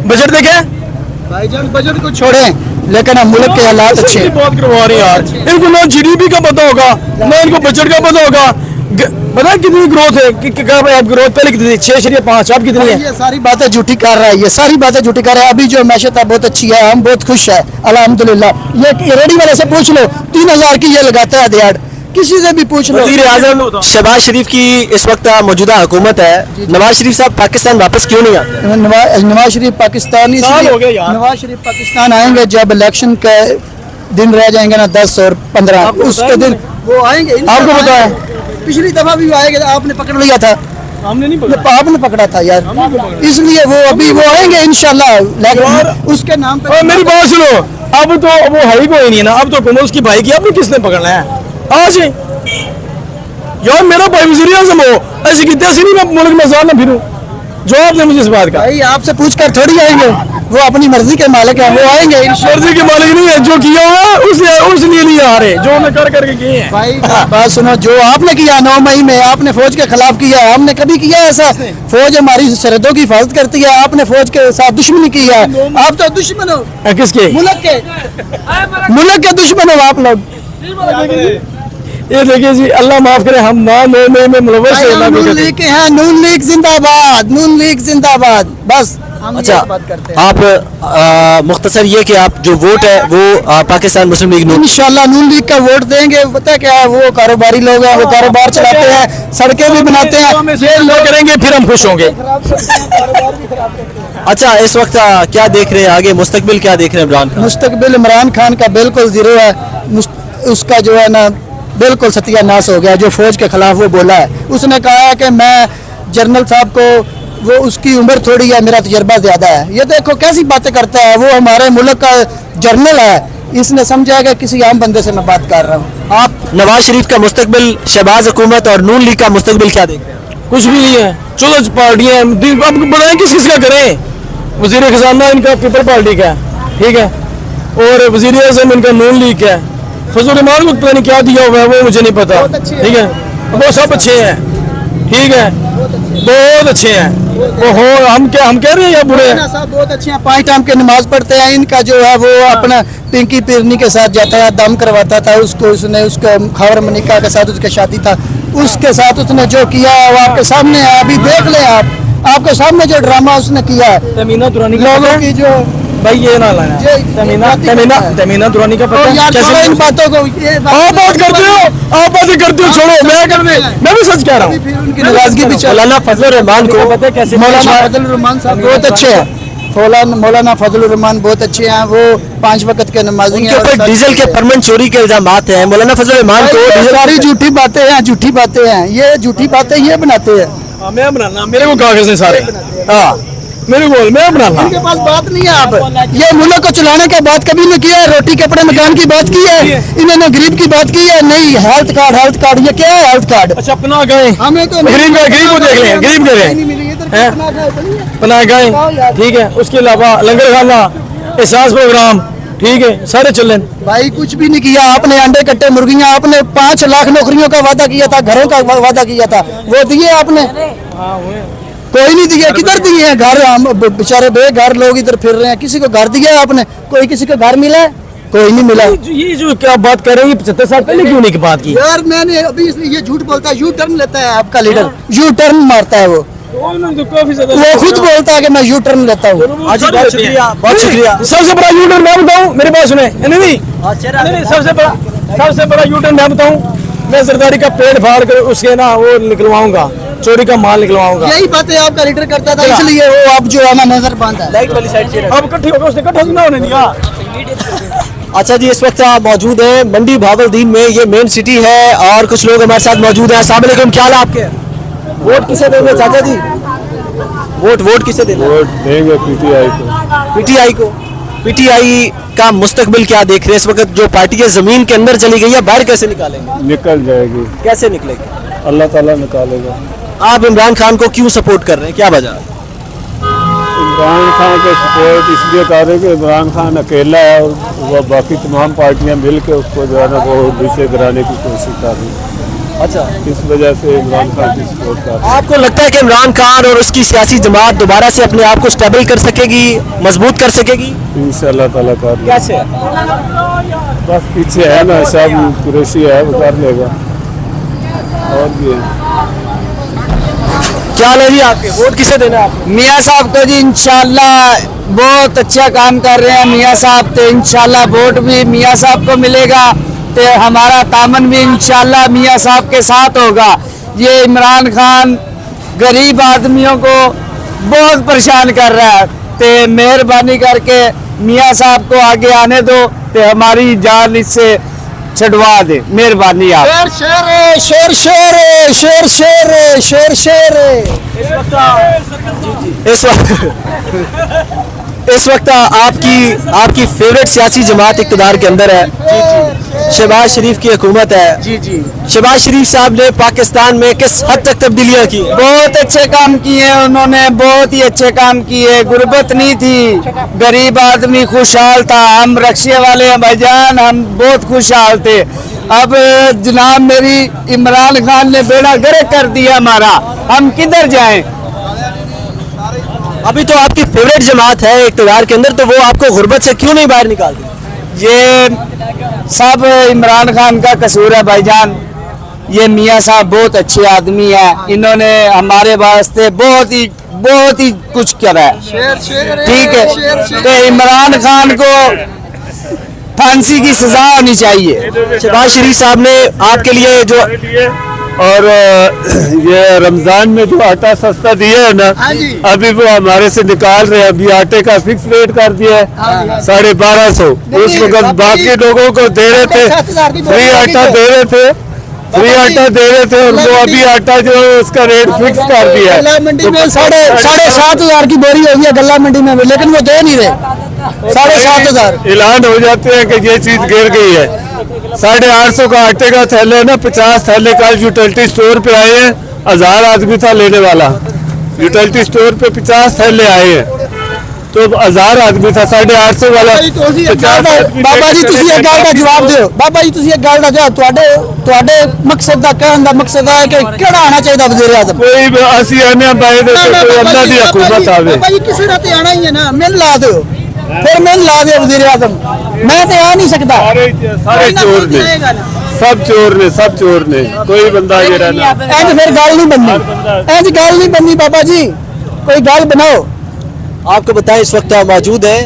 Budget देखे भाईजान budget को छोड़ें, लेकिन हम मुल्क के हालात अच्छे हैं। बात करवा रहे हैं यार, इनको ना जीडीपी का पता होगा ना इनको बजट का पता होगा। पता है कितनी ग्रोथ है कि आप ग्रोथ पहले कितनी थी 6.5, अब कितनी है? ये सारी बातें झूठी कर रहा है, ये सारी बातें झूठी कर रहा है। अभी जो मैशत है बहुत अच्छी है, हम बहुत खुश है अल्हम्दुलिल्लाह। ये रेडी वाले से पूछ लो, 3000 की ये लगाता है दिहाड़, किसी से भी पूछ लो। वज़ीर आज़म शहबाज शरीफ की इस वक्त मौजूदा हुकूमत है, नवाज शरीफ साहब पाकिस्तान वापस क्यों नहीं आते? नवाज शरीफ पाकिस्तान नवाज शरीफ पाकिस्तान आएंगे जब इलेक्शन के दिन रह जाएंगे ना 10 और 15, उसके दिन वो आएंगे। आपको पता है पिछली दफा भी आएंगे, आपने पकड़ लिया था। हमने नहीं पकड़ा, आपने पकड़ा था यार, इसलिए वो अभी वो आएंगे इंशाल्लाह, लेकिन उसके नाम पे। मेरी बात सुनो, अब तो वो है ही कोई नहीं है ना, अब तो हुकूमत उसकी भाई की, अब किसने पकड़ना है आज? यार मेरा भाई वज़ीर आज़म हो, ऐसे कितने ऐसे नहीं मैं मुल्क में आजाद ना फिरूं। जवाब दे मुझे इस बात का। भाई आपसे पूछ कर थोड़ी आएंगे, वो अपनी मर्जी के मालिक है, वो आएंगे। मर्जी के मालिक नहीं है, जो किया हुआ उसलिए नहीं आ रहे, जो उन्हें कर करके किए हैं। भाई बात सुनो, जो आपने किया 9 मई में, आपने फौज के खिलाफ किया, हमने कभी किया ऐसा? फौज हमारी सरहदों की हिफाजत करती है, आपने फौज के साथ दुश्मनी की है। आप तो दुश्मन हो किसके? मुल्क के दुश्मन हो आप लोग। ये देखिए जी, अल्लाह माफ करे, हम ना में मुलव्वस है। नून लीग के हैं, नून लीग जिंदाबाद, नून लीग जिंदाबाद, बस हम अच्छा, ये बात करते हैं। आप मुख्तसर ये कि आप जो वोट है वो पाकिस्तान मुस्लिम लीग नून इंशाल्लाह नून लीग का वोट देंगे। पता क्या है, वो कारोबारी लोग हैं, वो कारोबार चलाते हैं, सड़कें भी बनाते हैं, ये लोग करेंगे फिर हम खुश होंगे। अच्छा, इस वक्त क्या देख रहे हैं आगे, मुस्तकबिल क्या देख रहे हैं इमरान खान? मुस्तकबिल इमरान खान का बिल्कुल जीरो है। उसका जो है ना बिल्कुल सत्यानाश हो गया। जो फौज के खिलाफ वो बोला है, उसने कहा है कि मैं जनरल साहब को, वो उसकी उम्र थोड़ी है, मेरा तजर्बा ज़्यादा है। ये देखो कैसी बातें करता है, वो हमारे मुल्क का जर्नल है, इसने समझा कि किसी आम बंदे से मैं बात कर रहा हूँ। आप नवाज शरीफ का मुस्तकबिल, शहबाज हुकूमत और नून लीग का मुस्तकबिल क्या देख रहे हैं? कुछ भी नहीं है, 14 पार्टियां, अब बनाए किस किस का करें? वजीर खजाना इनका पीपल पार्टी का है, ठीक है, और वजीर आज़म इनका नून लीग का है। फजल रहमान को पता नहीं क्या दिया हुआ है, वो मुझे नहीं पता, ठीक है। वो सब अच्छे हैं, ठीक है, बहुत अच्छे हैं वो हो। हम कह रहे हैं या बुरे हैं? साहब बहुत अच्छे हैं, 5 टाइम की नमाज पढ़ते हैं। इनका जो है वो अपना पिंकी पिरनी के साथ जाता है, दम करवाता था उसको, उसने उसके खबर मनिका के साथ उसकी शादी था, उसके साथ उसने जो किया वो आपके सामने है। अभी देख लें आप, आपके सामने जो ड्रामा उसने किया है तमीना दुरानी लोगों की, जो भाई ये ना लाना तमीना दुरानी का पता है कैसे? इन बातों को आप बात करते हो, आप बातें करते हो, छोड़ो, मैं भी सच कह रहा हूँ। उनकी नाराजगी भी मौलाना फजल रहमान को पता है कैसे? मौलाना फजल रहमान साहब बहुत अच्छे हैं। मौलाना फजल रहमान बहुत अच्छे हैं, वो 5 वक्त के नमाजी हैं। उनके ऊपर डीजल के परमानेंट चोरी के इल्जाम हैं। मौलाना फजल रहमान को सारी झूठी बातें हैं, झूठी बातें हैं, ये झूठी बातें ये बनाते हैं। मैं बनाना, मेरे को कागज है सारे, हाँ मेरे को, मैं बनाना। इनके पास बात नहीं है। आप ये मुल्क को चलाने की बात कभी नहीं किया है, रोटी कपड़े मकान की बात की है, इन्होंने गरीब की बात की है नहीं। हेल्थ कार्ड, ये क्या है हेल्थ कार्ड? अच्छा अपना गए, हमें तो गरीब को देख लें, गरीब कह रहे हैं अपना गए, ठीक है। उसके अलावा लंगर खाना, एहसास प्रोग्राम, ठीक है, सारे चल रहे। भाई कुछ भी नहीं किया आपने, अंडे कट्टे मुर्गियां, आपने 5 लाख नौकरियों का वादा किया था, घरों का वादा किया था, वो दिए आपने? कोई नहीं दिया। किधर दिए हैं घर? हम बेचारे बेघर लोग इधर फिर रहे हैं, किसी को घर दिया आपने? कोई किसी को घर मिला है? कोई नहीं मिला। ये जो क्या बात कर रहे हैं, 75 साल पहले क्यों नहीं बात की यार? मैंने अभी ये झूठ बोलता है, यू टर्न लेता है आपका लीडर, यू टर्न मारता है वो खुद बोलता है कि मैं यू टर्न लेता हूँ। बहुत शुक्रिया। सबसे बड़ा यू टर्न मैं बताऊँ, मेरी बात सुने, नहीं सबसे बड़ा यू टर्न मैं बताऊँ, मैं सरदारी का पेड़ फाड़ कर उसके ना वो निकलवाऊंगा, चोरी का माल निकलवाऊंगा। यही बातें आपका लीडर करता था, इसलिए वो आप जो है ना नजर बांधा। लाइट वाली साइड से अब इकट्ठी होकर उसने इकट्ठा ना होने दिया। अच्छा जी, इस वक्त आप मौजूद हैं मंडी भावलदीन में, ये मेन सिटी है और कुछ लोग हमारे साथ मौजूद हैं। अस्सलाम वालेकुम, क्या हाल है आपके? वोट किसे देंगे चाचा जी? वोट किसे देंगे? वोट देंगे पीटीआई को। पीटीआई का मुस्तकबिल क्या देख रहे हैं इस वक्त? जो पार्टी है जमीन के अंदर चली गई है, बाहर कैसे निकालेंगे? निकल जाएगी, कैसे निकलेगी? अल्लाह ताला निकालेगा। आप इमरान खान को क्यों सपोर्ट कर रहे हैं, क्या वजह? इमरान खान को सपोर्ट इसलिए कर रहे हैं कि इमरान खान अकेला है और वह बाकी तमाम पार्टियां मिल के उसको जो है ना वो नीचे गिराने की कोशिश कर रही हैं। अच्छा, इस वजह से इमरान खान की सपोर्ट कर रहे आपको लगता है कि इमरान खान और उसकी सियासी जमात दोबारा से अपने आप को स्टेबल कर सकेगी, मजबूत कर सकेगी? हैं इंशाल्लाह ताला कर लेगा। कैसे? बस पीछे है ना सब कुरैशी है, वो कर लेगा। और भी है। क्या हाल है जी आपके? वोट किसे देना है आपको? मियाँ साहब को जी इंशाल्लाह बहुत अच्छा काम कर रहे हैं मियाँ साहब, तो इंशाल्लाह वोट भी मियाँ साहब को मिलेगा, तो हमारा तामन भी इंशाल्लाह मियाँ साहब के साथ होगा। ये इमरान खान गरीब आदमियों को बहुत परेशान कर रहा है, तो मेहरबानी करके मियाँ साहब को आगे आने दो, तो हमारी जान इससे छुड़वा दे, मेहरबानी आप। शेर शेर शेर शेर शेर शेर शेर इस वक्त आपकी फेवरेट सियासी जमात इक़्तिदार के अंदर है, शहबाज शरीफ की हुकूमत है। जी जी, शहबाज शरीफ साहब ने पाकिस्तान में किस हद तक तब्दीलियां की? बहुत अच्छे काम किए उन्होंने, बहुत ही अच्छे काम किए। गुर्बत नहीं थी, गरीब आदमी खुशहाल था। हम रक्शे वाले हैं भाईजान, हम बहुत खुशहाल थे। अब जनाब मेरी इमरान खान ने बेड़ा गर्क कर दिया हमारा, हम किधर जाएं? अभी तो आपकी फेवरेट जमात है इक़्तिदार के अंदर, तो वो आपको गुर्बत से क्यों नहीं बाहर निकालती? ये सब इमरान खान का कसूर है भाईजान। ये मियाँ साहब बहुत अच्छे आदमी हैं, इन्होंने हमारे वास्ते बहुत ही कुछ करा है। ठीक है, तो इमरान खान को फांसी की सजा होनी चाहिए। शहबाज शरीफ साहब ने आपके लिए जो और ये रमजान में जो आटा सस्ता दिया है ना, अभी वो हमारे से निकाल रहे हैं। अभी आटे का फिक्स रेट कर दिया है 1250। उस वक्त बाकी लोगों को दे रहे थे, फ्री आटा दे रहे थे, और वो अभी आटा जो है उसका रेट फिक्स कर दिया है। गल्ला मंडी में 7,500 की बोरी होगी है गल्ला मंडी में, लेकिन वो दे नहीं रहे। 7,500 ऐलान हो जाते हैं कि ये चीज गिर गई है। 850 का आटे का थैले है ना, 50 थैले कल यूटिलिटी स्टोर पे आए हैं। 1000 आदमी था लेने वाला, यूटिलिटी स्टोर पे 50 थैले आए हैं, तो 1000 आदमी था। 850 वाला ਬਾਬਾ ਜੀ ਤੁਸੀਂ ਇਹ ਗੱਲ ਦਾ ਜਵਾਬ ਦਿਓ। ਬਾਬਾ ਜੀ ਤੁਸੀਂ ਇਹ ਗੱਲ ਦਾ ਜਵਾਬ, ਤੁਹਾਡੇ ਮਕਸਦ ਦਾ ਕਹਿਣ ਦਾ ਮਕਸਦ ਹੈ ਕਿ ਕਿਹੜਾ ਆਣਾ ਚਾਹੀਦਾ ਵਜ਼ੀਰ ਆਜ਼ਮ? कोई भी ਅਸੀਂ ਆਨੇ ਬਾਏ ਦੇ ਕੋਈ ਅੱਲਾ ਦੀ ਹਕੂਮਤ ਆਵੇ। ਬਾਬਾ ਜੀ ਕਿਸੇ ਦਾ ਤੇ ਆਣਾ ਹੀ ਹੈ ਨਾ, ਮੈਨੂੰ ਲਾ ਦਿਓ, ਫਿਰ ਮੈਨੂੰ ਲਾ ਦਿਓ ਵਜ਼ੀਰ ਆਜ਼ਮ, ਮੈਂ ਤੇ ਆ ਨਹੀਂ ਸਕਦਾ। ਸਾਰੇ ਚੋਰ ਨੇ, ਸਭ ਚੋਰ ਨੇ, ਕੋਈ ਬੰਦਾ ਜਿਹੜਾ ਨਾ ਇੰਜ ਫਿਰ ਗੱਲ ਨਹੀਂ ਬਣਨੀ, ਇੰਜ ਗੱਲ ਨਹੀਂ ਬਣਨੀ। ਬਾਬਾ ਜੀ ਕੋਈ ਗੱਲ ਬਣਾਓ। आपको बताएं इस वक्त मौजूद है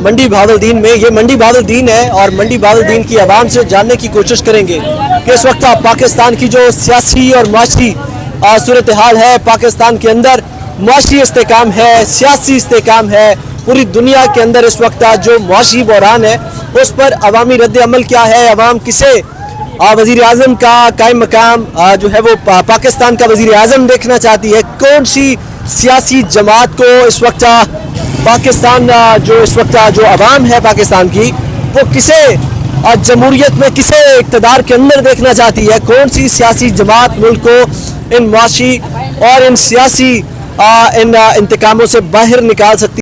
मंडी बहावलदीन में। ये मंडी बहावलदीन है और मंडी बहावलदीन की आवाम से जानने की कोशिश करेंगे कि इस वक्त पाकिस्तान की जो सियासी और माशी सूरत हाल है, पाकिस्तान के अंदर माशी इस्तेकाम है, सियासी इस्तेकाम है। पूरी दुनिया के अंदर इस वक्त जो माशी बहरान है उस पर अवामी रद्द अमल क्या है, अवाम किसे वज़ीर आज़म का कायम मकाम जो है वो पाकिस्तान का वज़ीर आज़म देखना चाहती है। कौन सी सियासी जमात को इस वक्त पाकिस्तान जो इस वक्त जो अवाम है पाकिस्तान की, वो किसे जमहूरियत में, किसे इक़्तिदार के अंदर देखना चाहती है? कौन सी सियासी जमात मुल्क को इन माशी और इन सियासी इन इंतकामों से बाहर निकाल सकती